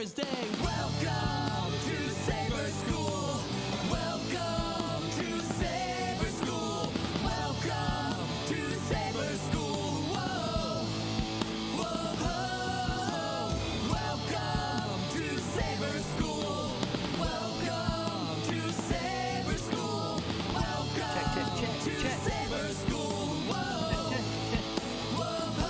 Saber's Day. Welcome to Saber School. Welcome to Saber School. Welcome to Saber School. Whoa, whoa, welcome to Saber School. Welcome to Saber School. Welcome to Saber School. Whoa, whoa,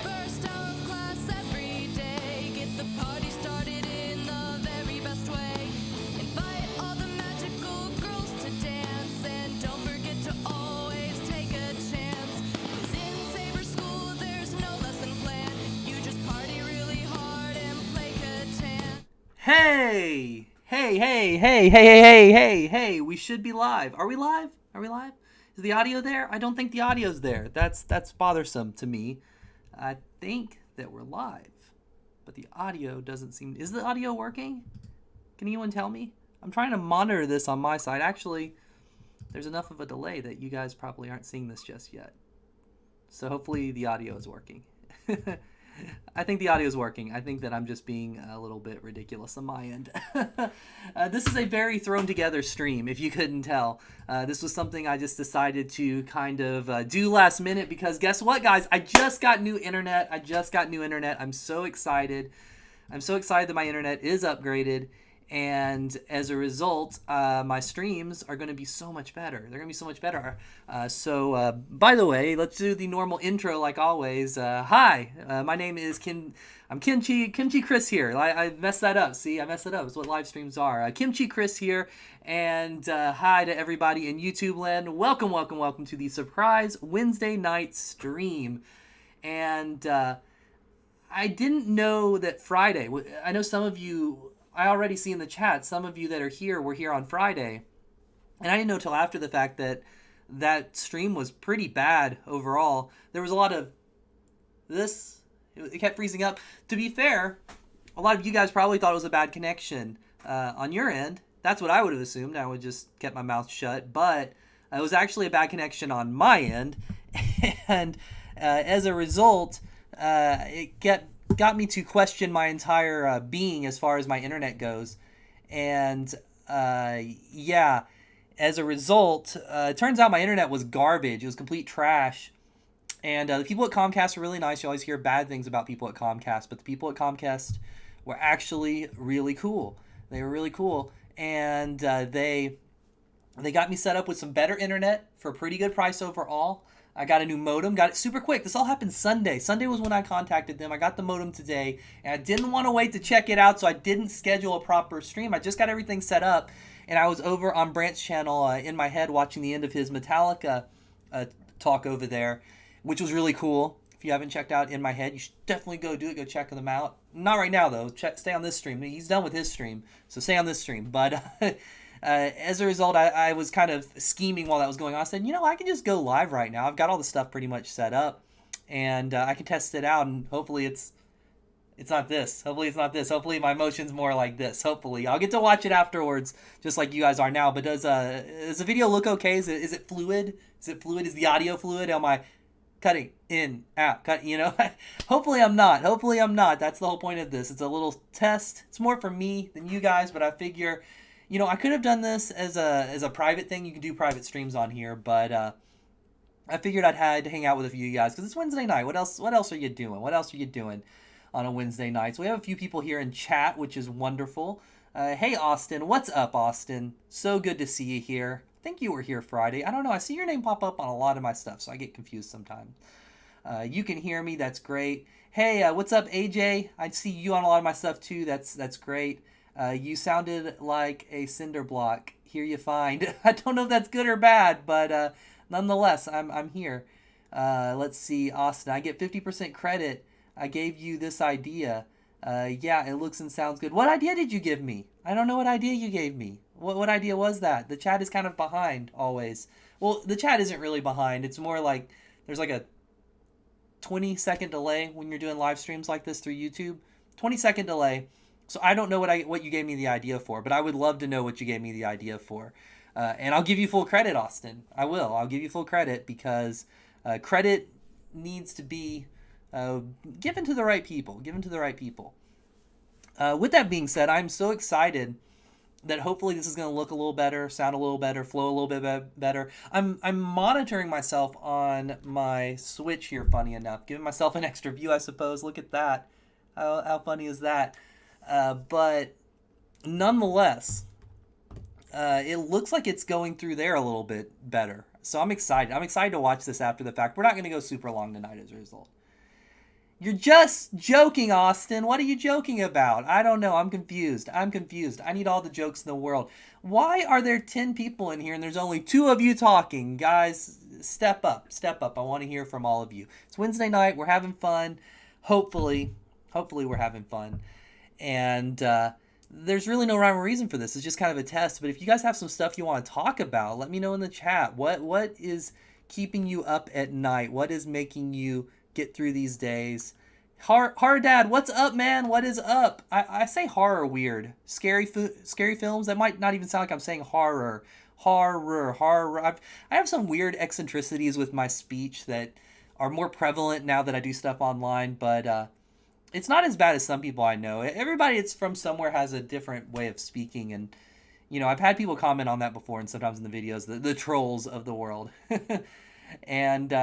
first hour of class every day. Get the party started in the very best way. Invite all the magical girls to dance. And don't forget to always take a chance. 'Cause in Saber School there's no lesson plan. You just party really hard and play Catan. Hey, we should be live. Are we live? Is the audio there? I don't think the audio's there. That's bothersome to me. I think that we're live, but the audio doesn't seem... Is the audio working? Can anyone tell me? I'm trying to monitor this on my side. Actually, there's enough of a delay that you guys probably aren't seeing this just yet. So hopefully the audio is working. I think the audio is working. I think that I'm just being a little bit ridiculous on my end. This is a very thrown together stream, if you couldn't tell. This was something I just decided to kind of do last minute because guess what, guys? I just got new internet. I'm so excited. I'm so excited that my internet is upgraded. And as a result, my streams are going to be so much better. They're going to be so much better. So, by the way, let's do the normal intro like always. Hi, my name is I'm Kimchi Chris here. I messed that up. See, I messed it up. It's what live streams are. Kimchi Chris here. And hi to everybody in YouTube land. Welcome to the surprise Wednesday night stream. And I didn't know that Friday. I know some of you... I already see in the chat, some of you that are here were here on Friday. And I didn't know till after the fact that that stream was pretty bad overall. There was a lot of this. It kept freezing up. To be fair, a lot of you guys probably thought it was a bad connection on your end. That's what I would have assumed. I would just kept my mouth shut. But it was actually a bad connection on my end. And as a result, it got me to question my entire being as far as my internet goes. And yeah, as a result, it turns out my internet was garbage. It was complete trash. And the people at Comcast were really nice. You always hear bad things about people at Comcast, but the people at Comcast were actually really cool. They were really cool. And they got me set up with some better internet for a pretty good price overall. I got a new modem, got it super quick. This all happened Sunday. Sunday was when I contacted them. I got the modem today, and I didn't want to wait to check it out, so I didn't schedule a proper stream. I just got everything set up, and I was over on Brant's channel in my head watching the end of his Metallica talk over there, which was really cool. If you haven't checked out In My Head, you should definitely go do it. Go check them out. Not right now, though. Stay on this stream. He's done with his stream, so stay on this stream. But... as a result, I was kind of scheming while that was going on. I said, I can just go live right now. I've got all the stuff pretty much set up, and I can test it out, and hopefully it's not this. Hopefully my emotion's more like this. Hopefully. I'll get to watch it afterwards, just like you guys are now. But does the video look okay? Is it fluid? Is the audio fluid? Am I cutting in, out, Hopefully I'm not. That's the whole point of this. It's a little test. It's more for me than you guys, but I figure... I could have done this as a private thing. You can do private streams on here, but I figured I'd had to hang out with a few of you guys because it's Wednesday night. What else are you doing? On a Wednesday night? So we have a few people here in chat, which is wonderful. Hey, Austin. What's up, Austin? So good to see you here. I think you were here Friday. I don't know. I see your name pop up on a lot of my stuff, so I get confused sometimes. You can hear me. That's great. Hey, what's up, AJ? I see you on a lot of my stuff, too. That's great. You sounded like a cinder block. Here you find. I don't know if that's good or bad, but nonetheless, I'm here. Let's see, Austin. I get 50% credit. I gave you this idea. Yeah, it looks and sounds good. What idea did you give me? I don't know what idea you gave me. What idea was that? The chat is kind of behind always. Well, the chat isn't really behind. It's more like there's like a 20-second delay when you're doing live streams like this through YouTube. 20-second delay. So I don't know what you gave me the idea for, but I would love to know what you gave me the idea for. And I'll give you full credit, Austin. I will. I'll give you full credit because credit needs to be given to the right people. With that being said, I'm so excited that hopefully this is going to look a little better, sound a little better, flow a little bit better. I'm monitoring myself on my Switch here, funny enough. Giving myself an extra view, I suppose. Look at that. How funny is that? But nonetheless, it looks like it's going through there a little bit better. So I'm excited. I'm excited to watch this after the fact. We're not going to go super long tonight as a result. You're just joking, Austin. What are you joking about? I don't know. I'm confused. I need all the jokes in the world. Why are there 10 people in here and there's only 2 of you talking? Guys, step up. Step up. I want to hear from all of you. It's Wednesday night. We're having fun. Hopefully we're having fun. And there's really no rhyme or reason for this. It's just kind of a test. But if you guys have some stuff you want to talk about, let me know in the chat. What is keeping you up at night? What is making you get through these days? Horror Dad, what's up, man? What is up? I say horror weird. Scary films. That might not even sound like I'm saying horror. I have some weird eccentricities with my speech that are more prevalent now that I do stuff online, but it's not as bad as some people I know. Everybody that's from somewhere has a different way of speaking, and I've had people comment on that before, and sometimes in the videos, the trolls of the world. And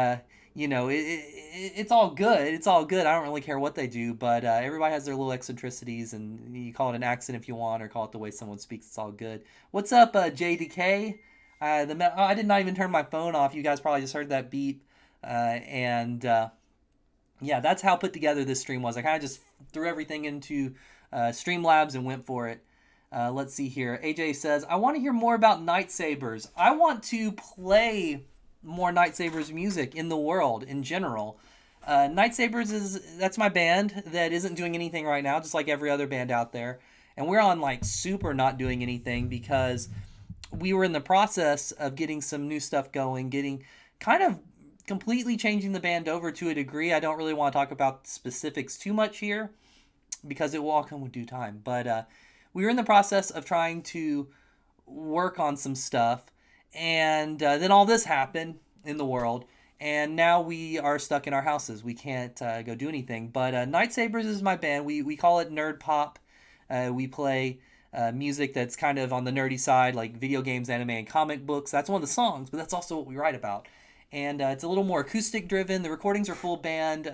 it's all good. It's all good. I don't really care what they do, but everybody has their little eccentricities, and you call it an accent if you want, or call it the way someone speaks. It's all good. What's up, JDK? I did not even turn my phone off. You guys probably just heard that beep. Yeah, that's how put together this stream was. I kind of just threw everything into Streamlabs and went for it. Let's see here. AJ says, I want to hear more about Night Sabers. I want to play more Night Sabers music in the world in general. Night Sabers that's my band that isn't doing anything right now, just like every other band out there. And we're on like super not doing anything because we were in the process of getting some new stuff going, getting kind of completely changing the band over to a degree. I don't really want to talk about specifics too much here because it will all come with due time. But we were in the process of trying to work on some stuff, and then all this happened in the world, and now we are stuck in our houses. We can't go do anything. But Night Sabers is my band. We call it nerd pop. We play music that's kind of on the nerdy side, like video games, anime, and comic books. That's one of the songs, but that's also what we write about. And it's a little more acoustic driven. The recordings are full band.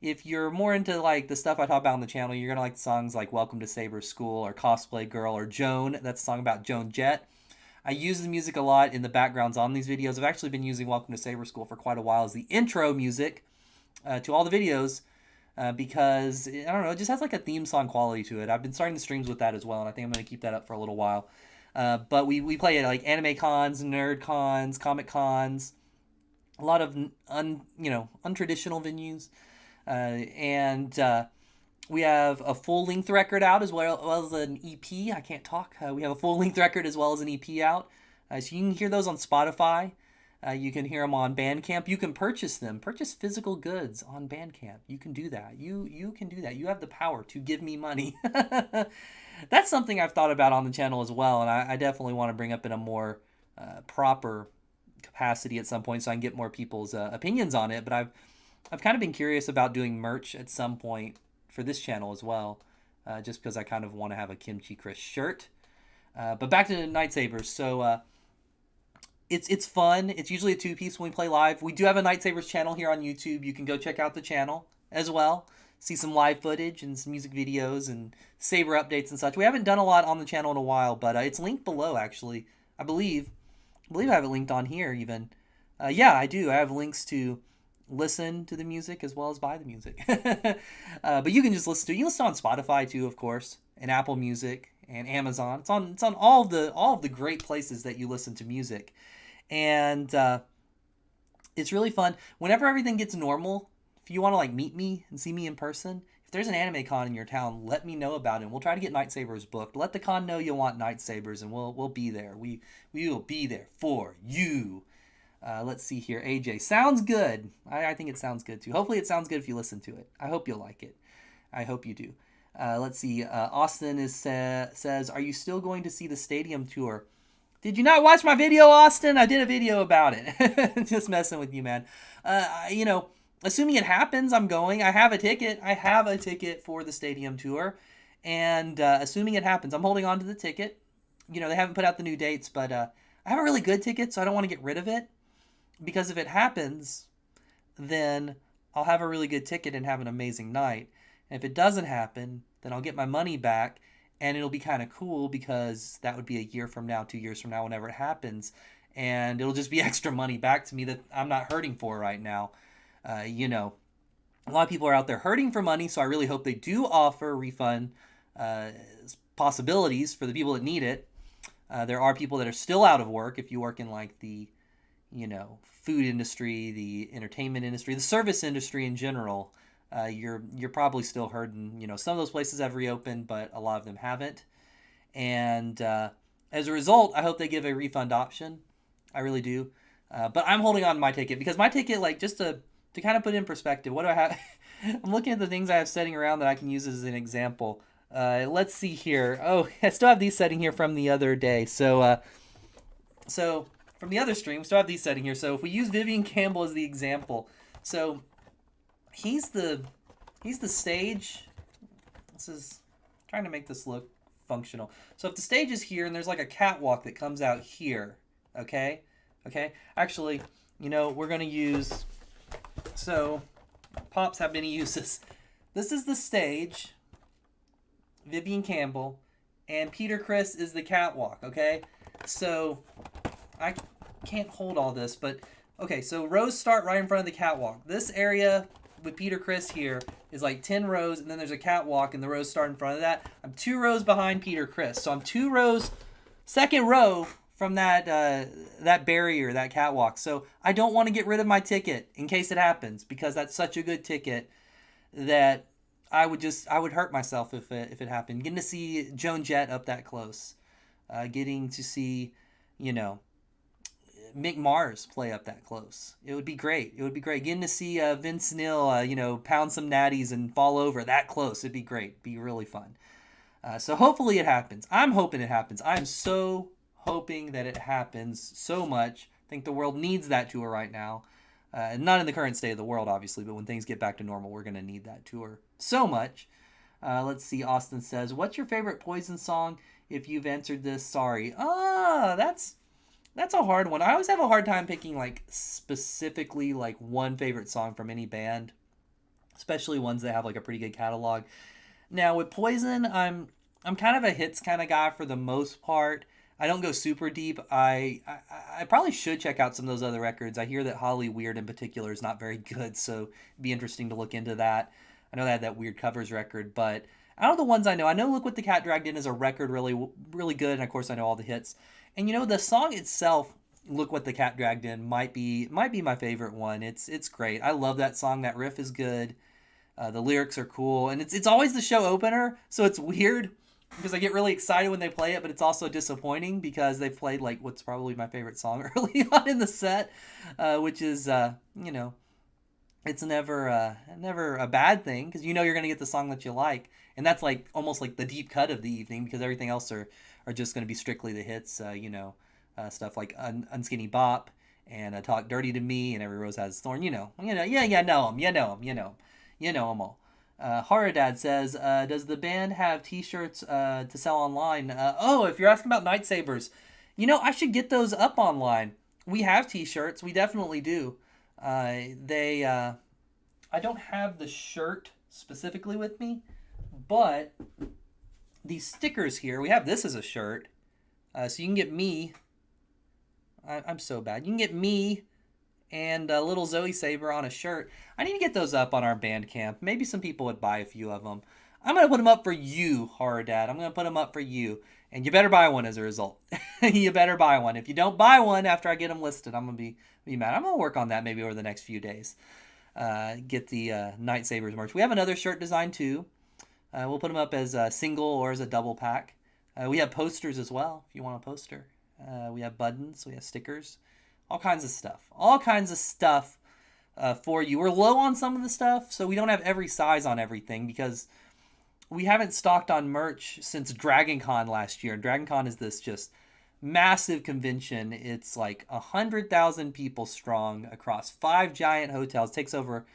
If you're more into like the stuff I talk about on the channel, you're gonna like the songs like Welcome to Saber School or Cosplay Girl or Joan. That's a song about Joan Jett. I use the music a lot in the backgrounds on these videos. I've actually been using Welcome to Saber School for quite a while as the intro music to all the videos because, I don't know, it just has like a theme song quality to it. I've been starting the streams with that as well, and I think I'm going to keep that up for a little while. But we play at like anime cons, nerd cons, comic cons, a lot of untraditional venues, and we have a full-length record out as well as an EP. I can't talk. We have a full-length record as well as an EP out, so you can hear those on Spotify. You can hear them on Bandcamp. You can purchase them. Purchase physical goods on Bandcamp. You can do that. You can do that. You have the power to give me money. That's something I've thought about on the channel as well, and I definitely want to bring up in a more proper capacity at some point so I can get more people's opinions on it. But I've kind of been curious about doing merch at some point for this channel as well, just because I kind of want to have a Kimchi Chris shirt. But back to Night Sabers. So it's fun. It's usually a 2-piece when we play live. We do have a Night Sabers channel here on YouTube. You can go check out the channel as well. See some live footage and some music videos and Saber updates and such. We haven't done a lot on the channel in a while, but it's linked below actually. I believe I have it linked on here even. Yeah, I do. I have links to listen to the music as well as buy the music. But you can just listen to it. You listen on Spotify too, of course, and Apple Music and Amazon. It's on all of the great places that you listen to music. And it's really fun. Whenever everything gets normal, if you want to like meet me and see me in person, if there's an anime con in your town, let me know about it. We'll try to get Night Sabers booked. Let the con know you want Night Sabers, and we'll be there. We will be there for you. Let's see here. AJ, sounds good. I think it sounds good too. Hopefully it sounds good if you listen to it. I hope you'll like it. I hope you do. Let's see. Austin says, are you still going to see the stadium tour? Did you not watch my video, Austin? I did a video about it. Just messing with you, man. Assuming it happens, I'm going. I have a ticket. I have a ticket for the stadium tour. And assuming it happens, I'm holding on to the ticket. They haven't put out the new dates, but I have a really good ticket, so I don't want to get rid of it. Because if it happens, then I'll have a really good ticket and have an amazing night. And if it doesn't happen, then I'll get my money back, and it'll be kind of cool because that would be a year from now, 2 years from now, whenever it happens. And it'll just be extra money back to me that I'm not hurting for right now. A lot of people are out there hurting for money, so I really hope they do offer refund possibilities for the people that need it. There are people that are still out of work. If you work in like the, food industry, the entertainment industry, the service industry in general, you're probably still hurting. Some of those places have reopened, but a lot of them haven't. And as a result, I hope they give a refund option. I really do. But I'm holding on to my ticket because my ticket, like, just to kind of put it in perspective, what do I have? I'm looking at the things I have setting around that I can use as an example. Let's see here. Oh, I still have these setting here from the other day. So from the other stream, we still have these setting here. So if we use Vivian Campbell as the example, so he's the stage. This is trying to make this look functional. So if the stage is here and there's like a catwalk that comes out here, okay? Actually, we're gonna use. So Pops have many uses. This is the stage. Vivian Campbell, and Peter Criss is the catwalk, okay? So I can't hold all this, but okay, so rows start right in front of the catwalk. This area with Peter Criss here is like 10 rows, and then there's a catwalk, and the rows start in front of that. I'm 2 rows behind Peter Criss, so I'm 2 rows, second row from that barrier, that catwalk. So I don't want to get rid of my ticket in case it happens, because that's such a good ticket that I would hurt myself if it happened. Getting to see Joan Jett up that close, getting to see, Mick Mars play up that close. It would be great. Getting to see Vince Neil, pound some natties and fall over that close. It'd be great. It'd be really fun. So hopefully it happens. I'm hoping it happens. I'm so hoping that it happens so much. I think the world needs that tour right now. Not in the current state of the world, obviously, but when things get back to normal, we're going to need that tour so much. Let's see. Austin says, what's your favorite Poison song? If you've answered this, sorry. That's a hard one. I always have a hard time picking, like, specifically, like, one favorite song from any band, especially ones that have, like, a pretty good catalog. Now, with Poison, I'm kind of a hits kind of guy for the most part. I don't go super deep. I probably should check out some of those other records. I hear that Holly Weird in particular is not very good, so it'd be interesting to look into that. I know they had that Weird Covers record, but out of the ones I know Look What the Cat Dragged In is a record really, really good, and of course I know all the hits. And the song itself, Look What the Cat Dragged In, might be my favorite one. It's great. I love that song. That riff is good. The lyrics are cool, and it's always the show opener, so it's weird because I get really excited when they play it, but it's also disappointing because they played like what's probably my favorite song early on in the set, which is it's never a bad thing because you're going to get the song that you like, and that's like almost like the deep cut of the evening because everything else are just going to be strictly the hits, stuff like Unskinny Bop and Talk Dirty to Me and Every Rose Has a Thorn, you know them all. Horror Dad says, does the band have t-shirts to sell online? If you're asking about Night Sabers, I should get those up online. We have t-shirts. We definitely do. I don't have the shirt specifically with me, but these stickers here, we have this as a shirt. So you can get me. I'm so bad. You can get me and little Zoe Saber on a shirt. I need to get those up on our Bandcamp. Maybe some people would buy a few of them. I'm going to put them up for you, Horror Dad. I'm going to put them up for you. And you better buy one as a result. You better buy one. If you don't buy one after I get them listed, I'm going to be mad. I'm going to work on that maybe over the next few days. Get the Night Sabers merch. We have another shirt design too. We'll put them up as a single or as a double pack. We have posters as well, if you want a poster. We have buttons. We have stickers. All kinds of stuff for you. We're low on some of the stuff, so we don't have every size on everything because we haven't stocked on merch since Dragon Con last year. And Dragon Con is this just massive convention. It's like 100,000 people strong across 5 giant hotels. Takes over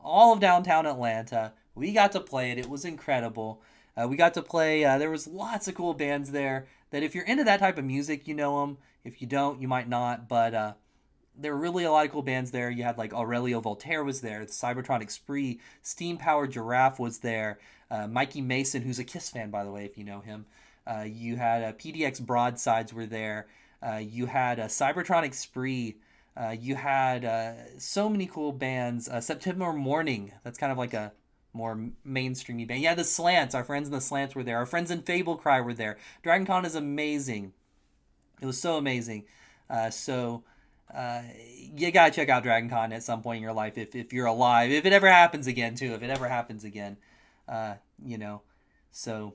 all of downtown Atlanta. We got to play it. It was incredible. We got to play. There was lots of cool bands there. That if you're into that type of music, you know them. If you don't, you might not. But there were really a lot of cool bands there. You had like Aurelio Voltaire was there. Cybertronic Spree, Steam Powered Giraffe was there. Mikey Mason, who's a Kiss fan, by the way, if you know him. You had PDX Broadsides were there. You had Cybertronic Spree. You had so many cool bands. September Morning, that's kind of like a more mainstreamy band. Yeah, the Slants, our friends in the Slants were there. Our friends in Fable Cry were there. Dragon Con is amazing. It was so amazing. You gotta check out Dragon Con at some point in your life if you're alive. If it ever happens again, too. If it ever happens again, you know. So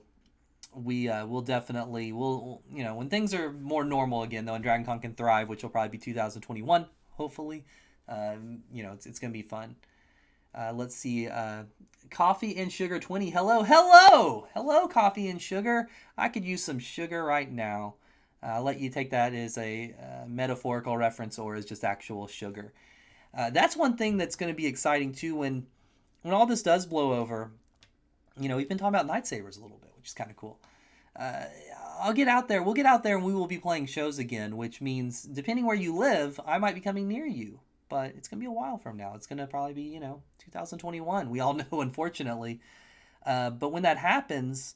we'll definitely when things are more normal again, though, and Dragon Con can thrive, which will probably be 2021, hopefully. It's gonna be fun. Let's see. Coffee and Sugar 20. Hello, Coffee and Sugar. I could use some sugar right now. I'll let you take that as a metaphorical reference or as just actual sugar. That's one thing that's going to be exciting too when all this does blow over. We've been talking about lightsabers a little bit, which is kind of cool. I'll get out there. We'll get out there and we will be playing shows again, which means depending where you live, I might be coming near you. But it's going to be a while from now. It's going to probably be, 2021. We all know, unfortunately. But when that happens,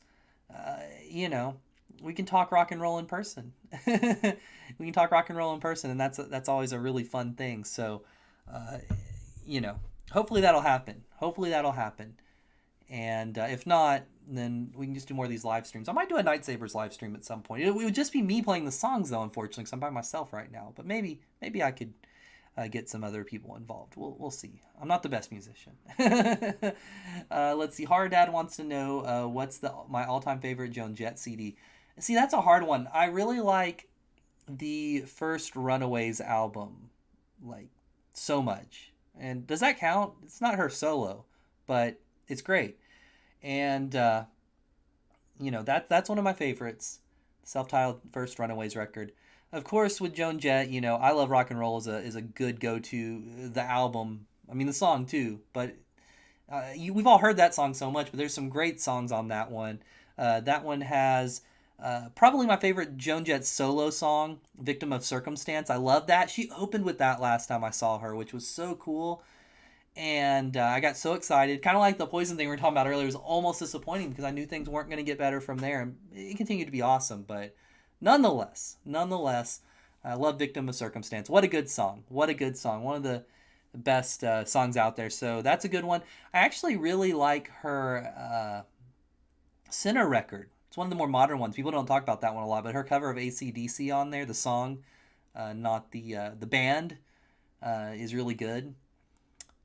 we can talk rock and roll in person. We can talk rock and roll in person, and that's always a really fun thing. So, hopefully that'll happen. And if not, then we can just do more of these live streams. I might do a Night Sabers live stream at some point. It would just be me playing the songs, though, unfortunately, because I'm by myself right now. But maybe I could get some other people involved. We'll see. I'm not the best musician. Let's see. Hard Dad wants to know what's my all-time favorite Joan Jett CD. See, that's a hard one. I really like the first Runaways album, like, so much. And does that count? It's not her solo, but it's great. And that's one of my favorites. Self-titled first Runaways record. Of course, with Joan Jett, I Love Rock and Roll is a good go-to. The album, I mean the song too, but we've all heard that song so much, but there's some great songs on that one. That one has probably my favorite Joan Jett solo song, Victim of Circumstance. I love that. She opened with that last time I saw her, which was so cool. And I got so excited. Kind of like the Poison thing we were talking about earlier. It was almost disappointing because I knew things weren't going to get better from there. And it continued to be awesome, but Nonetheless, I love Victim of Circumstance. What a good song. One of the best songs out there. So that's a good one. I actually really like her Sinner record. It's one of the more modern ones. People don't talk about that one a lot, but her cover of AC/DC on there, the song, not the band, is really good.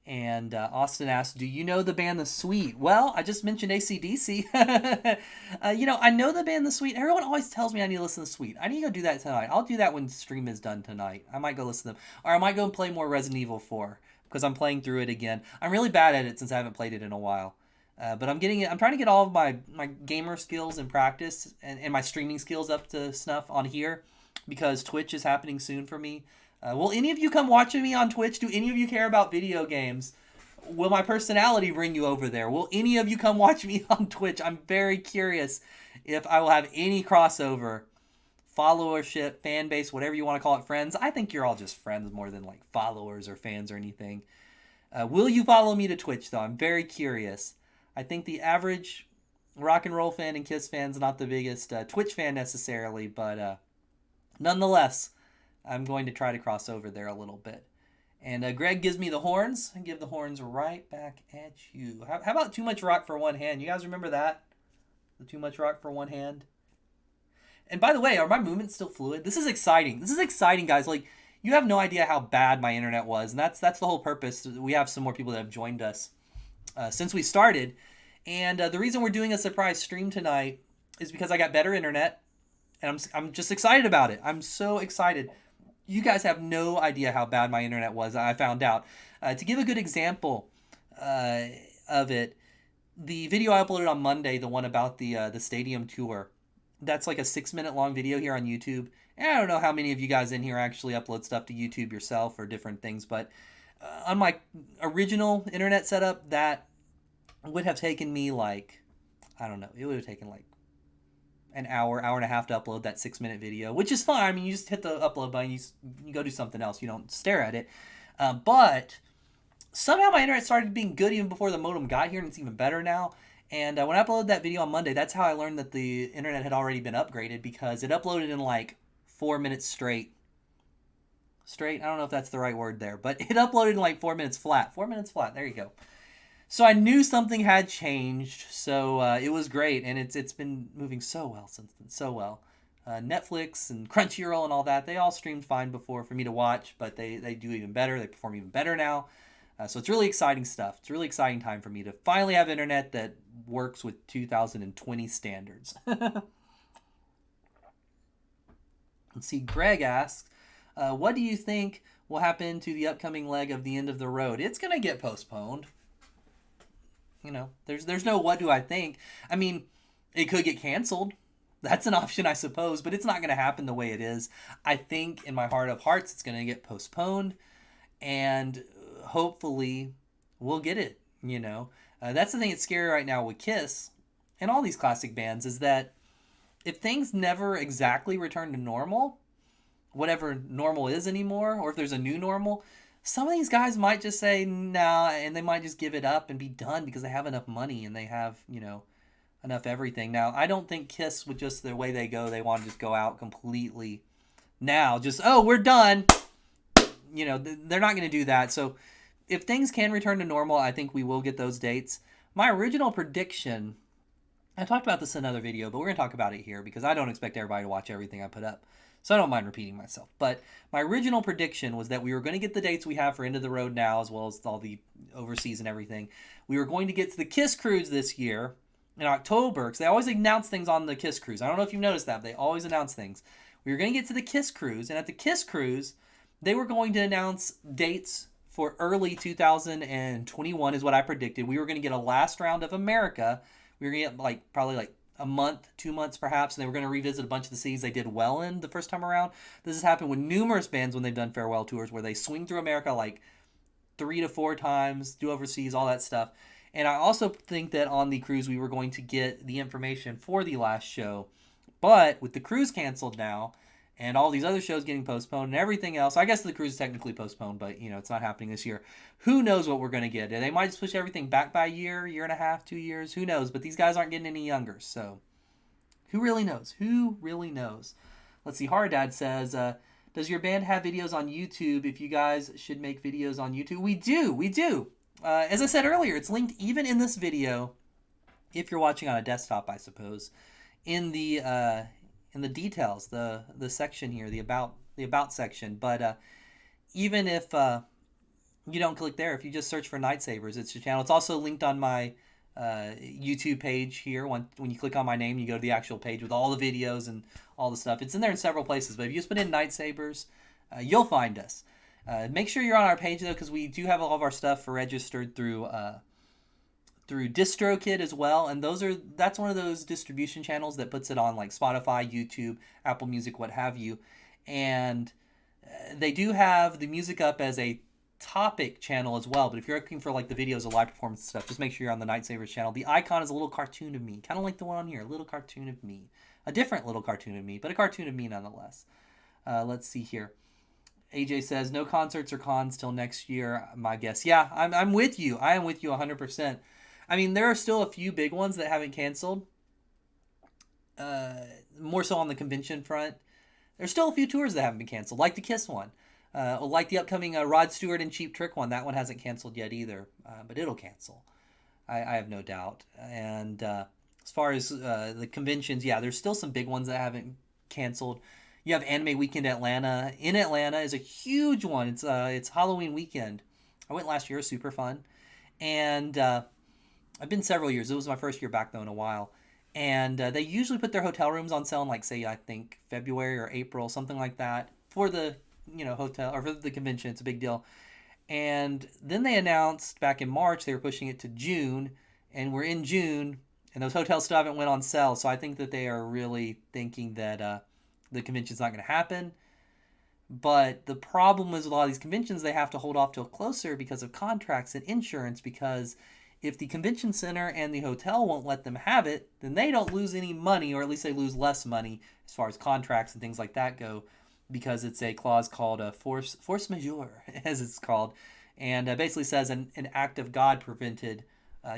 And Austin asked, do you know the band The Sweet? Well, I just mentioned AC/DC. I know the band The Sweet. Everyone always tells me I need to listen to The Sweet. I need to go do that tonight. I'll do that when stream is done tonight. I might go listen to them. Or I might go and play more Resident Evil 4 because I'm playing through it again. I'm really bad at it since I haven't played it in a while. But I'm trying to get all of my gamer skills and practice and my streaming skills up to snuff on here because Twitch is happening soon for me. Will any of you come watching me on Twitch? Do any of you care about video games? Will my personality bring you over there? Will any of you come watch me on Twitch? I'm very curious if I will have any crossover, followership, fan base, whatever you want to call it, friends. I think you're all just friends more than like followers or fans or anything. Will you follow me to Twitch, though? I'm very curious. I think the average rock and roll fan and Kiss fan's not the biggest Twitch fan necessarily, but nonetheless, I'm going to try to cross over there a little bit. And Greg gives me the horns. I give the horns right back at you. How about Too Much Rock for One Hand? You guys remember that? The Too Much Rock for One Hand? And by the way, are my movements still fluid? This is exciting. Guys. Like, you have no idea how bad my internet was. And that's the whole purpose. We have some more people that have joined us since we started. And the reason we're doing a surprise stream tonight is because I got better internet. And I'm just excited about it. I'm so excited. You guys have no idea how bad my internet was. I found out. To give a good example of it, the video I uploaded on Monday, the one about the stadium tour, that's like a 6-minute long video here on YouTube. And I don't know how many of you guys in here actually upload stuff to YouTube yourself or different things, but on my original internet setup, that would have taken me like I don't know. It would have taken like an hour, hour and a half to upload that 6-minute video, which is fine. I mean, you just hit the upload button, you go do something else. You don't stare at it. But somehow my internet started being good even before the modem got here, and it's even better now. And when I uploaded that video on Monday, that's how I learned that the internet had already been upgraded, because it uploaded in like 4 minutes straight. I don't know if that's the right word there, but it uploaded in like 4 minutes flat. 4 minutes flat. There you go. So I knew something had changed. So it was great, and it's been moving so well since then. So well. Netflix and Crunchyroll and all that, they all streamed fine before for me to watch, but they do even better. They perform even better now. So it's really exciting stuff. It's a really exciting time for me to finally have internet that works with 2020 standards. Let's see, Greg asks, what do you think will happen to the upcoming leg of The End of the Road? It's going to get postponed. You know, there's no what do I think. I mean, it could get canceled. That's an option, I suppose, but it's not going to happen the way it is. I think in my heart of hearts, it's going to get postponed, and hopefully we'll get it, you know. That's the thing that's scary right now with Kiss and all these classic bands, is that if things never exactly return to normal, whatever normal is anymore, or if there's a new normal, some of these guys might just say nah, and they might just give it up and be done because they have enough money and they have, you know, enough everything. Now, I don't think Kiss, with just the way they go, they want to just go out completely now. Just, oh, we're done. You know, they're not going to do that. So if things can return to normal, I think we will get those dates. My original prediction, I talked about this in another video, but we're going to talk about it here because I don't expect everybody to watch everything I put up. So I don't mind repeating myself. But my original prediction was that we were going to get the dates we have for End of the Road now, as well as all the overseas and everything. We were going to get to the Kiss Cruise this year in October, because they always announce things on the Kiss Cruise. I don't know if you've noticed that, but they always announce things. We were going to get to the Kiss Cruise, and at the Kiss Cruise, they were going to announce dates for early 2021 is what I predicted. We were going to get a last round of America. We were going to get probably a month, 2 months perhaps, and they were going to revisit a bunch of the cities they did well in the first time around. This has happened with numerous bands when they've done farewell tours, where they swing through America like 3 to 4 times, do overseas, all that stuff. And I also think that on the cruise we were going to get the information for the last show. But with the cruise canceled now, and all these other shows getting postponed and everything else, I guess the cruise is technically postponed, but you know, it's not happening this year. Who knows what we're going to get? They might just push everything back by a year, year and a half, 2 years. Who knows? But these guys aren't getting any younger, so who really knows? Who really knows? Let's see. Hard Dad says, does your band have videos on YouTube? If you guys should make videos on YouTube, we do. As I said earlier, it's linked even in this video, if you're watching on a desktop, I suppose, in the details, the section here, the about section. But even if you don't click there, if you just search for Night Savers, it's your channel. It's also linked on my YouTube page here. When you click on my name, you go to the actual page with all the videos and all the stuff. It's in there in several places, but if you just put in Night Savers, you'll find us. Make sure you're on our page, though, because we do have all of our stuff registered through DistroKid as well, and that's one of those distribution channels that puts it on like Spotify, YouTube, Apple Music, what have you. And they do have the music up as a topic channel as well, but if you're looking for like the videos of live performance stuff, just make sure you're on the Night Savers channel. The icon is a little cartoon of me, kind of like the one on here, a little cartoon of me. A different little cartoon of me, but a cartoon of me nonetheless. Let's see here. AJ says, no concerts or cons till next year, my guess. Yeah, I'm with you. I am with you 100%. I mean, there are still a few big ones that haven't canceled. More so on the convention front. There's still a few tours that haven't been canceled, like the Kiss one. Like the upcoming Rod Stewart and Cheap Trick one. That one hasn't canceled yet either, but it'll cancel. I have no doubt. And as far as the conventions, yeah, there's still some big ones that haven't canceled. You have Anime Weekend Atlanta. In Atlanta is a huge one. It's Halloween weekend. I went last year, super fun. And I've been several years. It was my first year back, though, in a while. And they usually put their hotel rooms on sale in, like, say, I think February or April, something like that, for the, hotel, or for the convention. It's a big deal. And then they announced back in March they were pushing it to June, and we're in June, and those hotels still haven't went on sale. So I think that they are really thinking that the convention's not going to happen. But the problem is with a lot of these conventions, they have to hold off till closer because of contracts and insurance, because if the convention center and the hotel won't let them have it, then they don't lose any money, or at least they lose less money as far as contracts and things like that go, because it's a clause called a force majeure, as it's called, and basically says an act of God prevented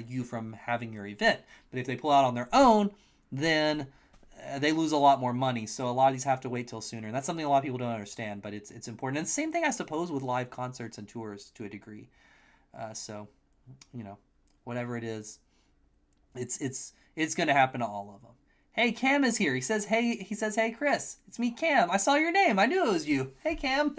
you from having your event. But if they pull out on their own, then they lose a lot more money. So a lot of these have to wait till sooner. And that's something a lot of people don't understand, but it's important. And the same thing, I suppose, with live concerts and tours to a degree. So, whatever it is, it's going to happen to all of them. Hey, Cam is here. He says, hey, Chris, it's me, Cam. I saw your name. I knew it was you. Hey, Cam.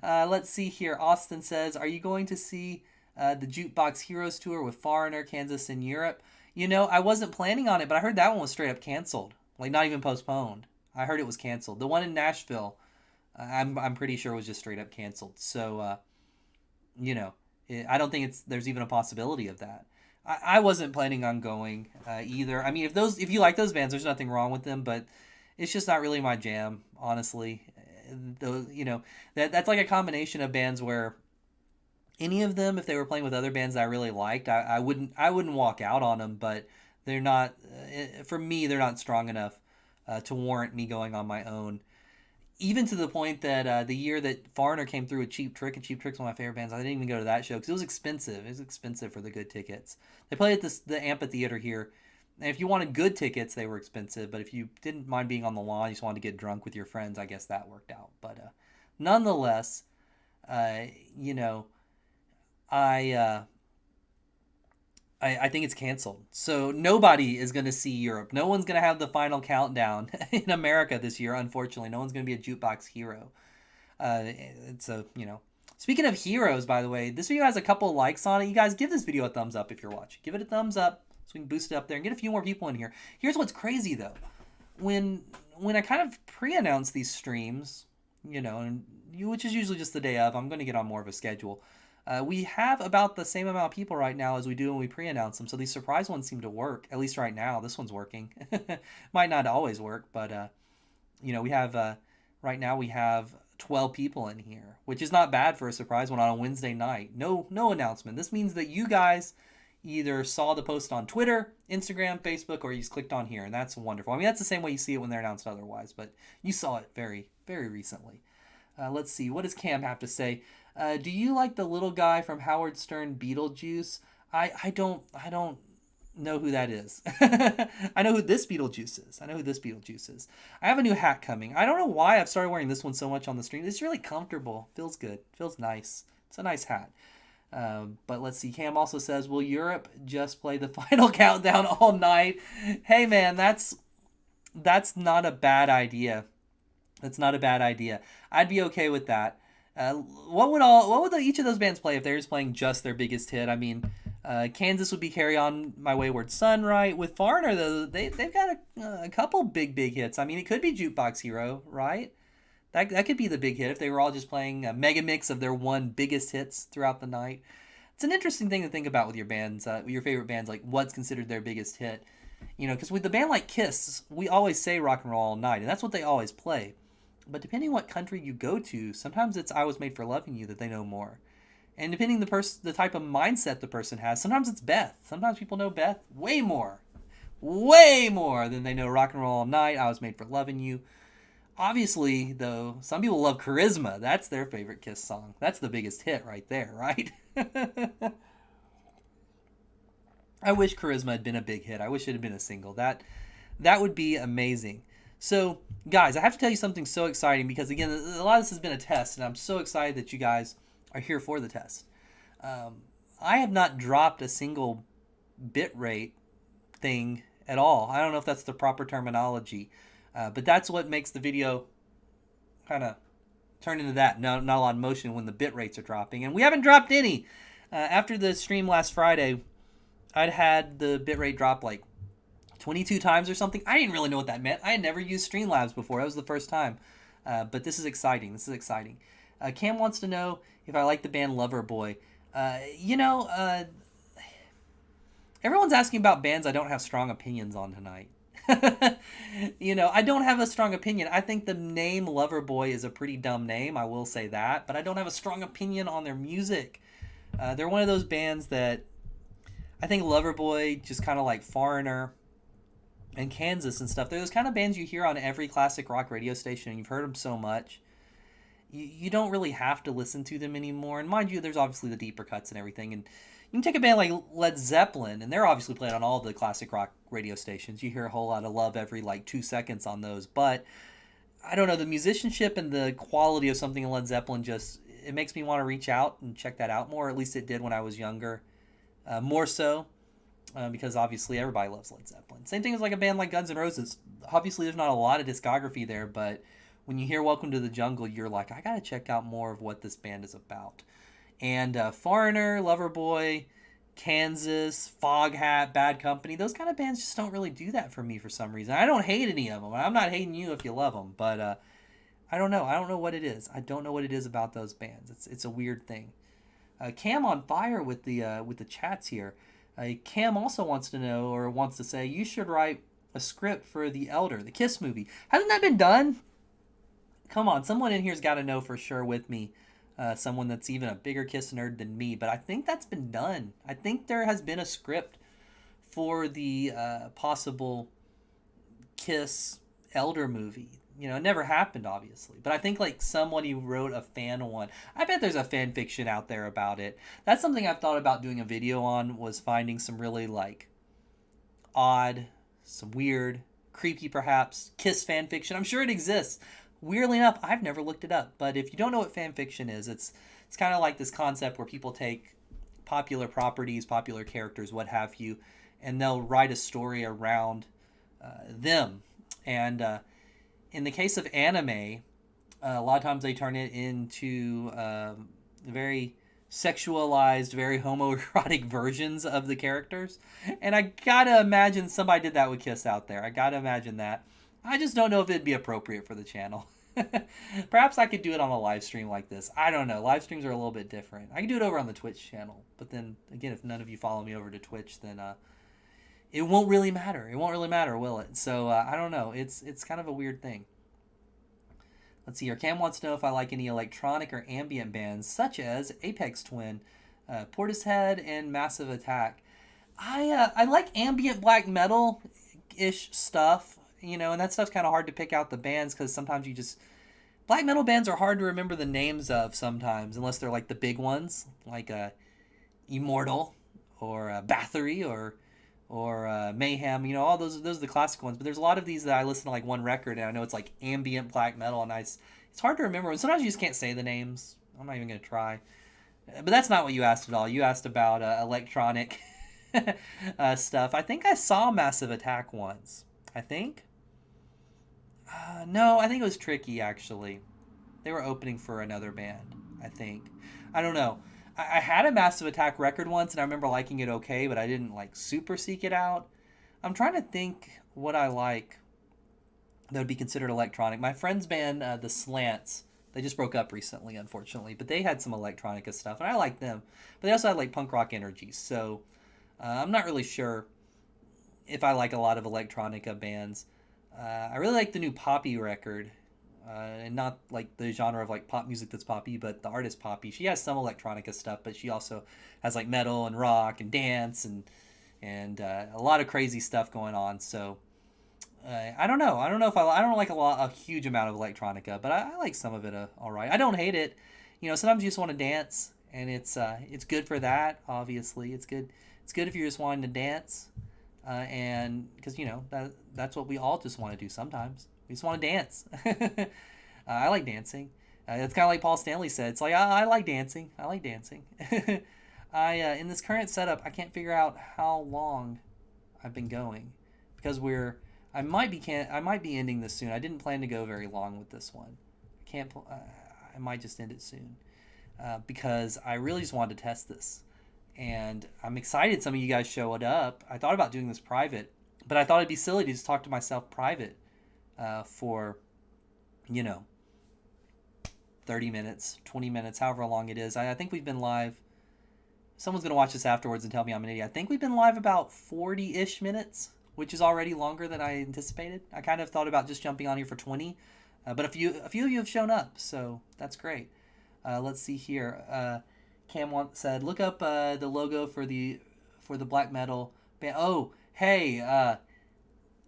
Let's see here. Austin says, are you going to see the Jukebox Heroes tour with Foreigner, Kansas, and Europe? I wasn't planning on it, but I heard that one was straight up canceled. Like, not even postponed. I heard it was canceled. The one in Nashville, I'm pretty sure was just straight up canceled. So, I don't think there's even a possibility of that. I wasn't planning on going either. I mean, if you like those bands, there's nothing wrong with them, but it's just not really my jam, honestly. That's like a combination of bands where any of them, if they were playing with other bands that I really liked, I wouldn't walk out on them, but they're not, for me, they're not strong enough to warrant me going on my own. Even to the point that the year that Foreigner came through with Cheap Trick, and Cheap Trick's one of my favorite bands, I didn't even go to that show because it was expensive. It was expensive for the good tickets. They played at the amphitheater here, and if you wanted good tickets, they were expensive. But if you didn't mind being on the lawn, you just wanted to get drunk with your friends, I guess that worked out. But nonetheless, I think it's canceled. So nobody is going to see Europe. No one's going to have the final countdown in America this year, unfortunately. No one's going to be a Jukebox hero. Speaking of heroes, by the way, this video has a couple likes on it. You guys give this video a thumbs up if you're watching. Give it a thumbs up so we can boost it up there and get a few more people in here. Here's what's crazy, though. When I kind of pre-announce these streams, which is usually just the day of, I'm going to get on more of a schedule. We have about the same amount of people right now as we do when we pre-announce them. So these surprise ones seem to work, at least right now. This one's working. Might not always work, but, we have, right now we have 12 people in here, which is not bad for a surprise one on a Wednesday night. No announcement. This means that you guys either saw the post on Twitter, Instagram, Facebook, or you just clicked on here, and that's wonderful. I mean, that's the same way you see it when they're announced otherwise, but you saw it very, very recently. Let's see. What does Cam have to say? Do you like the little guy from Howard Stern, Beetlejuice? I don't know who that is. I know who this Beetlejuice is. I have a new hat coming. I don't know why I've started wearing this one so much on the stream. It's really comfortable. Feels good. Feels nice. It's a nice hat. But let's see. Cam also says, will Europe just play the final countdown all night? Hey, man, that's not a bad idea. That's not a bad idea. I'd be okay with that. What would each of those bands play if they were just playing just their biggest hit? I mean, Kansas would be Carry On My Wayward Son, right? With Foreigner, though, they've got a couple big hits. I mean, it could be Jukebox Hero, right? That could be the big hit if they were all just playing a mega mix of their one biggest hits throughout the night. It's an interesting thing to think about with your bands, your favorite bands, like what's considered their biggest hit. Because with the band like Kiss, we always say Rock and Roll All Night, and that's what they always play. But depending what country you go to, sometimes it's I Was Made for Loving You that they know more. And depending the type of mindset the person has, sometimes it's Beth. Sometimes people know Beth way more than they know Rock and Roll All Night, I Was Made for Loving You. Obviously, though, some people love Charisma. That's their favorite Kiss song. That's the biggest hit right there, right? I wish Charisma had been a big hit. I wish it had been a single. That would be amazing. So, guys, I have to tell you something so exciting because, again, a lot of this has been a test, and I'm so excited that you guys are here for the test. I have not dropped a single bitrate thing at all. I don't know if that's the proper terminology, but that's what makes the video kind of turn into that. Not a lot of motion when the bit rates are dropping, and we haven't dropped any. After the stream last Friday, I'd had the bitrate drop like 22 times or something. I didn't really know what that meant. I had never used Streamlabs before. That was the first time. But this is exciting. Cam wants to know if I like the band Loverboy. Everyone's asking about bands I don't have strong opinions on tonight. I don't have a strong opinion. I think the name Loverboy is a pretty dumb name. I will say that. But I don't have a strong opinion on their music. They're one of those bands that I think Loverboy, just kind of like Foreigner and Kansas and stuff. They're those kind of bands you hear on every classic rock radio station, and you've heard them so much. You don't really have to listen to them anymore. And mind you, there's obviously the deeper cuts and everything. And you can take a band like Led Zeppelin, and they're obviously played on all the classic rock radio stations. You hear a whole lot of love every like 2 seconds on those. But I don't know, the musicianship and the quality of something in Led Zeppelin just, it makes me want to reach out and check that out more. At least it did when I was younger. More so, because obviously everybody loves Led Zeppelin. Same thing as like a band like Guns N' Roses. Obviously there's not a lot of discography there, but when you hear Welcome to the Jungle, you're like, I gotta check out more of what this band is about. And Foreigner, Loverboy, Kansas, Foghat, Bad Company, those kind of bands just don't really do that for me for some reason. I don't hate any of them. I'm not hating you if you love them, but I don't know. I don't know what it is. I don't know what it is about those bands. It's a weird thing. Cam on fire with the chats here. Cam also wants to know, or wants to say, you should write a script for The Elder, the Kiss movie. Hasn't that been done? Come on, someone in here's got to know for sure with me. Someone that's even a bigger Kiss nerd than me, but I think that's been done. I think there has been a script for the possible Kiss Elder movie. You know, it never happened, obviously. But I think, like, somebody wrote a fan one. I bet there's a fan fiction out there about it. That's something I've thought about doing a video on, was finding some really, like, odd, some weird, creepy, perhaps, Kiss fan fiction. I'm sure it exists. Weirdly enough, I've never looked it up. But if you don't know what fan fiction is, it's kind of like this concept where people take popular properties, popular characters, what have you, and they'll write a story around them. And in the case of anime, a lot of times they turn it into very sexualized, very homoerotic versions of the characters. And I gotta imagine somebody did that with Kiss out there. I gotta imagine that. I just don't know if it'd be appropriate for the channel. Perhaps I could do it on a live stream like this. I don't know. Live streams are a little bit different. I can do it over on the Twitch channel. But then, again, if none of you follow me over to Twitch, then it won't really matter. It won't really matter, will it? So, I don't know. It's kind of a weird thing. Let's see here. Cam wants to know if I like any electronic or ambient bands, such as Apex Twin, Portishead, and Massive Attack. I like ambient black metal-ish stuff, you know, and that stuff's kind of hard to pick out the bands because sometimes you just... Black metal bands are hard to remember the names of sometimes, unless they're like the big ones, like Immortal or Bathory or Mayhem, you know, all those are the classic ones. But there's a lot of these that I listen to like one record and I know it's like ambient black metal, and it's hard to remember. And sometimes you just can't say the names. I'm not even going to try. But that's not what you asked at all. You asked about electronic stuff. I think I saw Massive Attack once. I think. No, I think it was Tricky, actually. They were opening for another band, I think. I don't know. I had a Massive Attack record once, and I remember liking it okay, but I didn't, like, super seek it out. I'm trying to think what I like that would be considered electronic. My friend's band, The Slants, they just broke up recently, unfortunately, but they had some electronica stuff, and I liked them. But they also had, like, punk rock energy, so I'm not really sure if I like a lot of electronica bands. I really like the new Poppy record. And not like the genre of like pop music that's poppy, but the artist Poppy. She has some electronica stuff, but she also has like metal and rock and dance and a lot of crazy stuff going on. So I don't know. I don't know if I don't like a huge amount of electronica, but I like some of it all right. I don't hate it. You know, sometimes you just want to dance, and it's good for that. Obviously, it's good. It's good if you're just wanting to dance, and because you know that's what we all just want to do sometimes. We just want to dance. I like dancing. It's kind of like Paul Stanley said. It's like, I like dancing. I like dancing. In this current setup, I can't figure out how long I've been going because I might be ending this soon. I didn't plan to go very long with this one. I might just end it soon because I really just wanted to test this. And I'm excited some of you guys showed up. I thought about doing this private, but I thought it'd be silly to just talk to myself private. For, 30 minutes, 20 minutes, however long it is. I think we've been live. Someone's going to watch this afterwards and tell me I'm an idiot. I think we've been live about 40-ish minutes, which is already longer than I anticipated. I kind of thought about just jumping on here for 20, but a few of you have shown up, so that's great. Let's see here. Cam said, look up the logo for the for the black metal band. Oh, hey,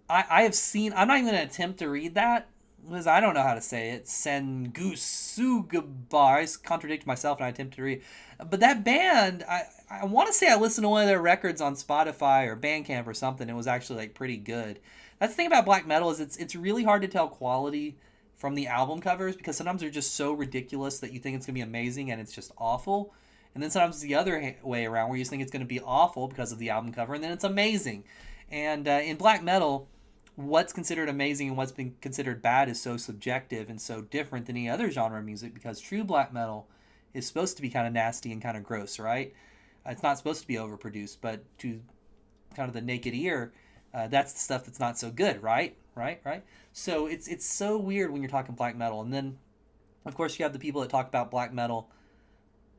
I have seen. I'm not even gonna attempt to read that because I don't know how to say it. Sengusugabar. I contradict myself and I attempt to read. But that band, I want to say I listened to one of their records on Spotify or Bandcamp or something. It was actually like pretty good. That's the thing about black metal is it's really hard to tell quality from the album covers because sometimes they're just so ridiculous that you think it's gonna be amazing and it's just awful. And then sometimes it's the other way around where you think it's going to be awful because of the album cover, and then it's amazing. And in black metal, what's considered amazing and what's been considered bad is so subjective and so different than any other genre of music because true black metal is supposed to be kind of nasty and kind of gross, right? It's not supposed to be overproduced, but to kind of the naked ear, that's the stuff that's not so good, right? Right? So it's so weird when you're talking black metal. And then, of course, you have the people that talk about black metal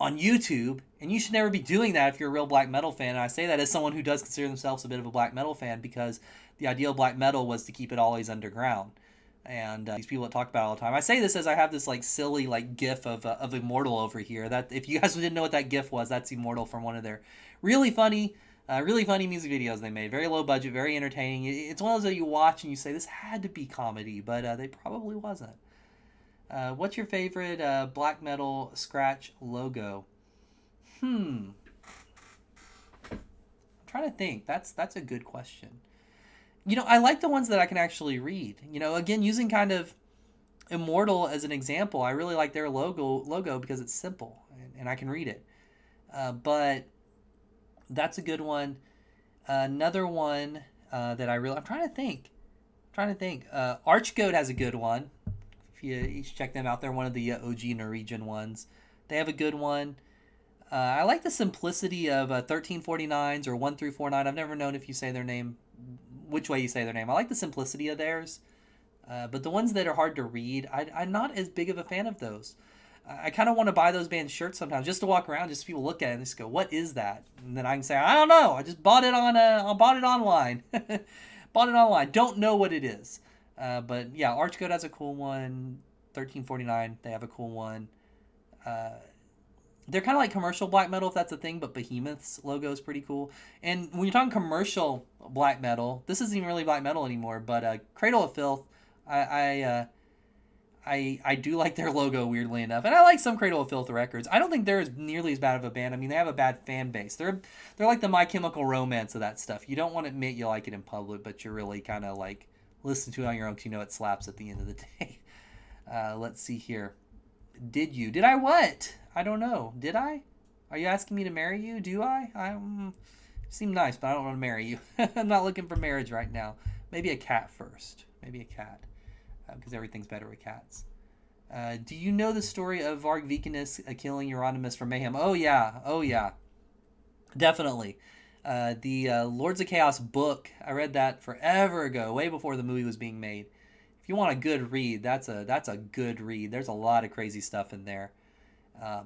on YouTube, and you should never be doing that if you're a real black metal fan. And I say that as someone who does consider themselves a bit of a black metal fan because the ideal black metal was to keep it always underground. And these people that talk about it all the time. I say this as I have this like silly like GIF of Immortal over here. That if you guys didn't know what that GIF was, that's Immortal from one of their really funny music videos they made. Very low budget, very entertaining. It's one of those that you watch and you say this had to be comedy, but they probably wasn't. What's your favorite black metal scratch logo? I'm trying to think. That's a good question. I like the ones that I can actually read. Again, using kind of Immortal as an example, I really like their logo because it's simple and I can read it. But that's a good one. Another one that I'm trying to think. Archgoat has a good one. You should check them out. They're one of the OG Norwegian ones. They have a good one. I like the simplicity of 1349s or 1349. I've never known if you say their name, which way you say their name. I like the simplicity of theirs. But the ones that are hard to read, I'm not as big of a fan of those. I kind of want to buy those band shirts sometimes just to walk around, just people look at it and just go, "What is that?" And then I can say, "I don't know. I just bought it I bought it online. Bought it online. Don't know what it is." But yeah, Archgoat has a cool one. 1349, they have a cool one. They're kind of like commercial black metal, if that's a thing, but Behemoth's logo is pretty cool. And when you're talking commercial black metal, this isn't even really black metal anymore, but Cradle of Filth, I do like their logo, weirdly enough. And I like some Cradle of Filth records. I don't think they're as nearly as bad of a band. I mean, they have a bad fan base. They're like the My Chemical Romance of that stuff. You don't want to admit you like it in public, but you're really kind of like listen to it on your own because you know it slaps at the end of the day. Let's see here. Did I what? I don't know. Did I? Are you asking me to marry you? Do I? Seem nice, but I don't want to marry you. I'm not looking for marriage right now. Maybe a cat first. Maybe a cat. Because everything's better with cats. Do you know the story of Varg Vikernes killing Euronymous from Mayhem? Oh yeah. Definitely. The Lords of Chaos book, I read that forever ago, way before the movie was being made. If you want a good read, that's a good read. There's a lot of crazy stuff in there.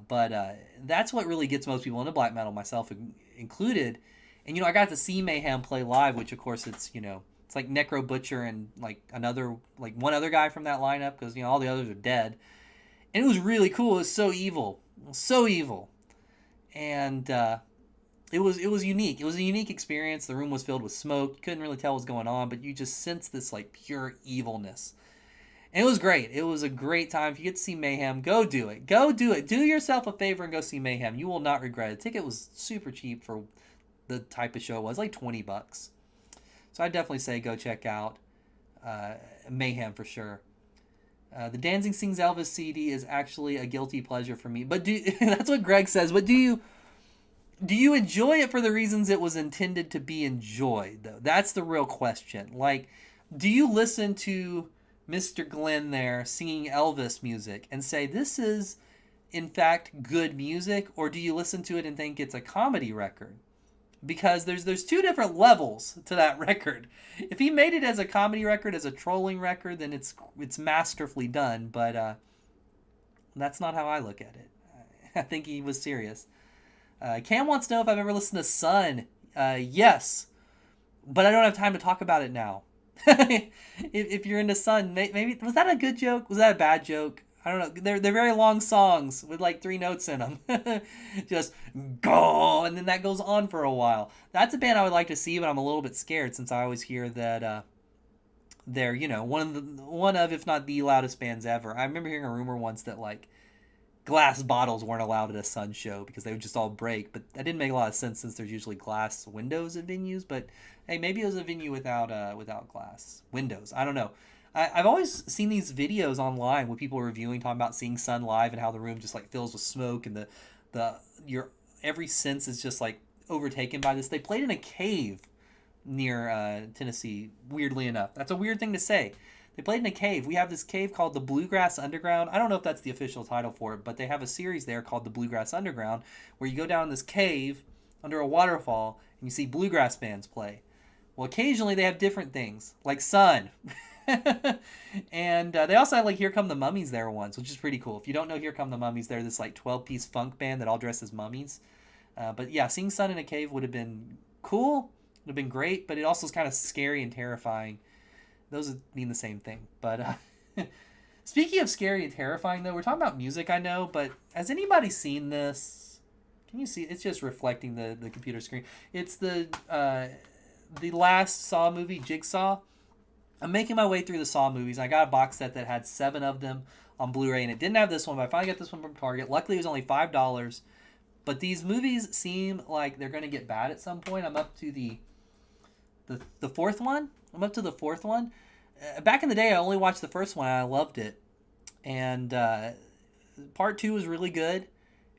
But that's what really gets most people into black metal, myself included. And, I got to see Mayhem play live, which, of course, it's like Necro Butcher and, one other guy from that lineup, because, all the others are dead. And it was really cool. It was so evil. And it was unique. It was a unique experience. The room was filled with smoke. You couldn't really tell what was going on, but you just sensed this, pure evilness. And it was great. It was a great time. If you get to see Mayhem, go do it. Do yourself a favor and go see Mayhem. You will not regret it. The ticket was super cheap for the type of show it was, like $20. So I'd definitely say go check out Mayhem for sure. The Danzig Sings Elvis CD is actually a guilty pleasure for me. But that's what Greg says. But do you enjoy it for the reasons it was intended to be enjoyed, though? That's the real question. Do you listen to Mr. Glenn there singing Elvis music and say, this is, in fact, good music? Or do you listen to it and think it's a comedy record? Because there's two different levels to that record. If he made it as a comedy record, as a trolling record, then it's masterfully done. But that's not how I look at it. I think he was serious. Cam wants to know if I've ever listened to Sun. Yes, but I don't have time to talk about it now. if you're into Sun, maybe was that a good joke? Was that a bad joke? I don't know. They're very long songs with like 3 notes in them. Just go, and then that goes on for a while. That's a band I would like to see, but I'm a little bit scared since I always hear that they're one of if not the loudest bands ever. I remember hearing a rumor once that like glass bottles weren't allowed at a Sun show because they would just all break, but that didn't make a lot of sense since there's usually glass windows at venues. But hey, maybe it was a venue without glass windows. I don't know. I've always seen these videos online with people reviewing, talking about seeing Sun live and how the room just like fills with smoke and the your every sense is just like overtaken by this. They played in a cave near Tennessee. Weirdly enough, that's a weird thing to say. They played in a cave. We have this cave called the Bluegrass Underground. I don't know if that's the official title for it, but they have a series there called the Bluegrass Underground where you go down this cave under a waterfall and you see bluegrass bands play. Well, occasionally they have different things, like Sun. And they also had like Here Come the Mummies there once, which is pretty cool. If you don't know Here Come the Mummies, they're this like 12-piece funk band that all dress as mummies. But yeah, seeing Sun in a cave would have been cool. Would have been great, but it also is kind of scary and terrifying. Those mean the same thing. But speaking of scary and terrifying, though, we're talking about music, I know, but has anybody seen this? Can you see? It's just reflecting the computer screen. It's the last Saw movie, Jigsaw. I'm making my way through the Saw movies. I got a box set that had 7 of them on Blu-ray, and it didn't have this one, but I finally got this one from Target. Luckily, it was only $5. But these movies seem like they're going to get bad at some point. I'm up to the fourth one. I'm up to the 4th one. Back in the day, I only watched the first one, and I loved it. And part 2 was really good.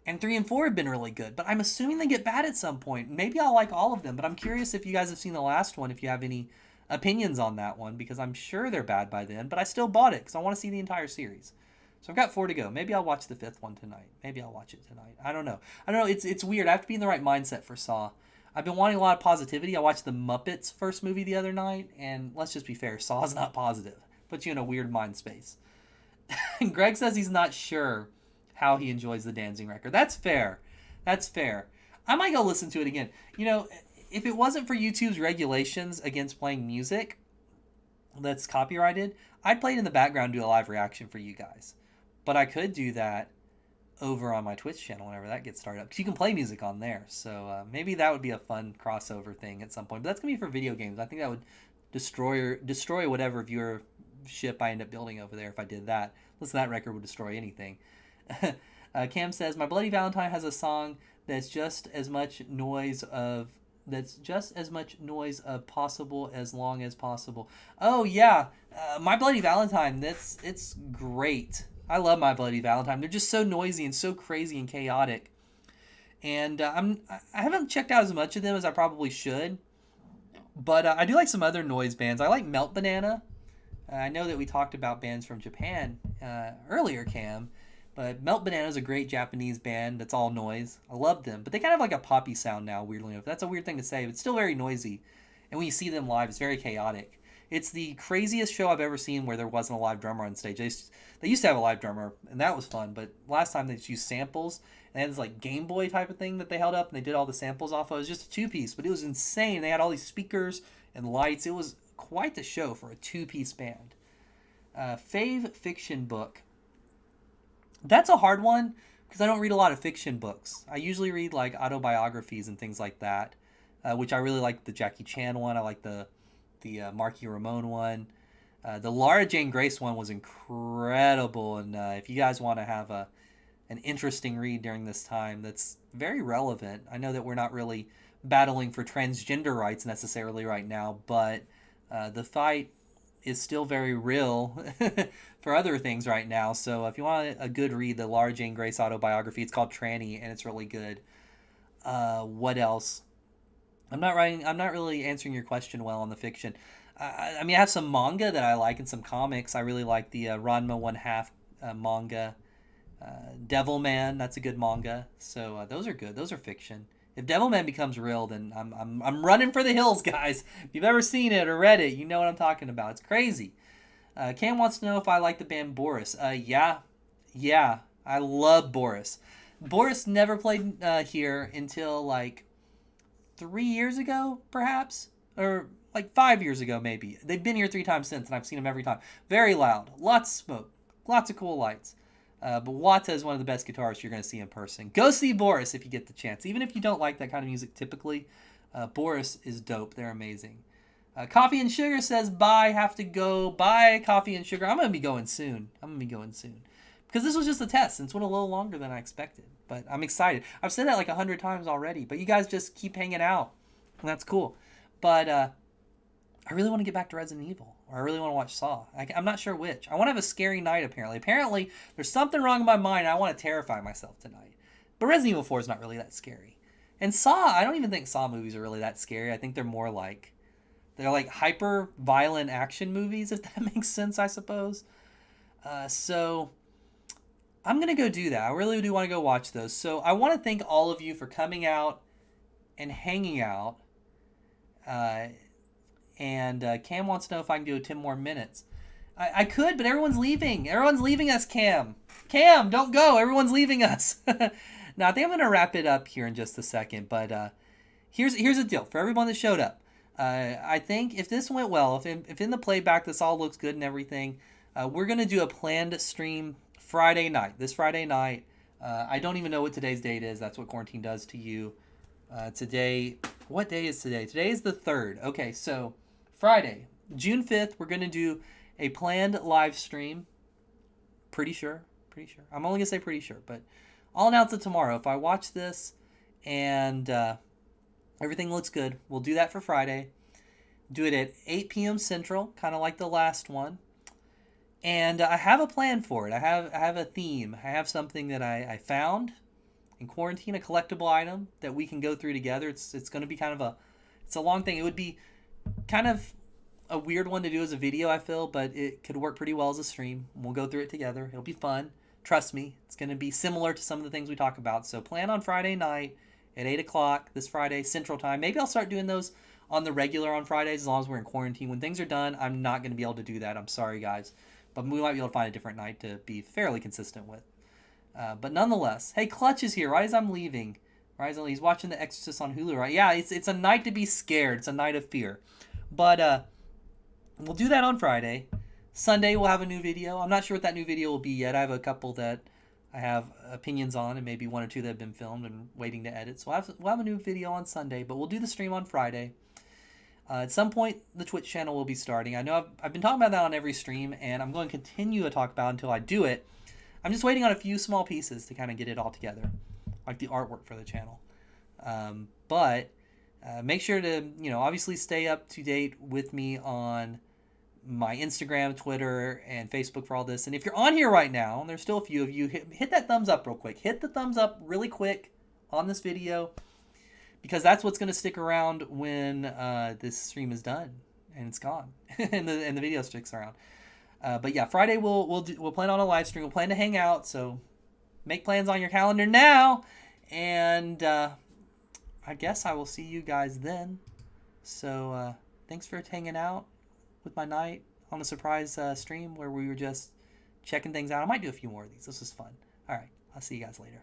And 3 and 4 have been really good. But I'm assuming they get bad at some point. Maybe I'll like all of them. But I'm curious if you guys have seen the last one, if you have any opinions on that one, because I'm sure they're bad by then. But I still bought it because I want to see the entire series. So I've got 4 to go. Maybe I'll watch the 5th one tonight. Maybe I'll watch it tonight. I don't know. It's weird. I have to be in the right mindset for Saw. I've been wanting a lot of positivity. I watched the Muppets first movie the other night, and let's just be fair, Saw's not positive. Puts you in a weird mind space. Greg says he's not sure how he enjoys the dancing record. That's fair. That's fair. I might go listen to it again. You know, if it wasn't for YouTube's regulations against playing music that's copyrighted, I'd play it in the background and do a live reaction for you guys. But I could do that over on my Twitch channel whenever that gets started up. Because you can play music on there. So maybe that would be a fun crossover thing at some point. But that's going to be for video games. I think that would destroy whatever viewership I end up building over there if I did that. Listen, that record would destroy anything. Cam says, My Bloody Valentine has a song that's just as much noise of possible as long as possible. Oh yeah, My Bloody Valentine, it's great. I love My Bloody Valentine. They're just so noisy and so crazy and chaotic. And I haven't checked out as much of them as I probably should. But I do like some other noise bands. I like Melt Banana. I know that we talked about bands from Japan earlier, Cam. But Melt Banana is a great Japanese band that's all noise. I love them. But they kind of have like a poppy sound now, weirdly enough. That's a weird thing to say, but it's still very noisy. And when you see them live, it's very chaotic. It's the craziest show I've ever seen where there wasn't a live drummer on stage. They used to have a live drummer, and that was fun. But last time they just used samples, and they had this like Game Boy type of thing that they held up, and they did all the samples off of. It was just a 2-piece, but it was insane. They had all these speakers and lights. It was quite the show for a 2-piece band. Fave fiction book. That's a hard one because I don't read a lot of fiction books. I usually read like autobiographies and things like that, which I really like the Jackie Chan one. I like the Marky Ramone one. The Laura Jane Grace one was incredible. And if you guys want to have an interesting read during this time that's very relevant, I know that we're not really battling for transgender rights necessarily right now, but the fight is still very real for other things right now. So if you want a good read, the Laura Jane Grace autobiography, it's called Tranny, and it's really good. What else? I'm not really answering your question well on the fiction. I mean, I have some manga that I like and some comics. I really like the Ranma 1/2 manga. Devilman, that's a good manga. So those are good. Those are fiction. If Devilman becomes real, then I'm running for the hills, guys. If you've ever seen it or read it, you know what I'm talking about. It's crazy. Cam wants to know if I like the band Boris. Yeah, I love Boris. Boris never played here until like 3 years ago, perhaps, or like 5 years ago, maybe. They've been here 3 times since, and I've seen them every time. Very loud, lots of smoke, lots of cool lights. But Wata is one of the best guitarists you're going to see in person. Go see Boris if you get the chance. Even if you don't like that kind of music typically, Boris is dope. They're amazing. Coffee and Sugar says, bye, have to go. Bye, Coffee and Sugar. I'm going to be going soon. Because this was just a test, and it's went a little longer than I expected. But I'm excited. I've said that like 100 times already, but you guys just keep hanging out, and that's cool. But I really want to get back to Resident Evil, or I really want to watch Saw. I'm not sure which. I want to have a scary night, apparently. Apparently, there's something wrong in my mind, and I want to terrify myself tonight. But Resident Evil 4 is not really that scary. And Saw, I don't even think Saw movies are really that scary. I think they're more like, they're like hyper-violent action movies, if that makes sense, I suppose. So I'm going to go do that. I really do want to go watch those. So I want to thank all of you for coming out and hanging out. And Cam wants to know if I can do 10 more minutes. I could, but everyone's leaving. Everyone's leaving us, Cam. Cam, don't go. Everyone's leaving us. Now, I think I'm going to wrap it up here in just a second. But here's the deal. For everyone that showed up, I think if this went well, if in the playback this all looks good and everything, we're going to do a planned stream Friday night. This Friday night. I don't even know what today's date is. That's what quarantine does to you. Today, what day is today? Today is the 3rd. Okay, so Friday, June 5th, we're going to do a planned live stream. Pretty sure. I'm only going to say pretty sure, but I'll announce it tomorrow. If I watch this and everything looks good, we'll do that for Friday. Do it at 8 p.m. Central, kind of like the last one. And I have a plan for it. I have a theme. I have something that I found in quarantine, a collectible item that we can go through together. It's going to be kind of it's a long thing. It would be kind of a weird one to do as a video, I feel, but it could work pretty well as a stream. We'll go through it together. It'll be fun. Trust me, it's going to be similar to some of the things we talk about. So plan on Friday night at 8 o'clock this Friday, Central Time. Maybe I'll start doing those on the regular on Fridays as long as we're in quarantine. When things are done, I'm not going to be able to do that. I'm sorry, guys. But we might be able to find a different night to be fairly consistent with. But nonetheless, hey, Clutch is here right as I'm leaving. He's watching The Exorcist on Hulu, right? Yeah, it's a night to be scared. It's a night of fear. But we'll do that on Friday. Sunday we'll have a new video. I'm not sure what that new video will be yet. I have a couple that I have opinions on, and maybe one or two that have been filmed and waiting to edit. So we'll have a new video on Sunday, but we'll do the stream on Friday. At some point, the Twitch channel will be starting. I know I've been talking about that on every stream, and I'm going to continue to talk about it until I do it. I'm just waiting on a few small pieces to kind of get it all together, like the artwork for the channel. But make sure to, obviously stay up to date with me on my Instagram, Twitter, and Facebook for all this. And if you're on here right now, and there's still a few of you, hit that thumbs up real quick. Hit the thumbs up really quick on this video, because that's what's going to stick around when this stream is done and it's gone, and the video sticks around. But yeah, Friday we'll plan on a live stream. We'll plan to hang out, so make plans on your calendar now. And I guess I will see you guys then. So thanks for hanging out with my night on a surprise stream where we were just checking things out. I might do a few more of these. This was fun. All right, I'll see you guys later.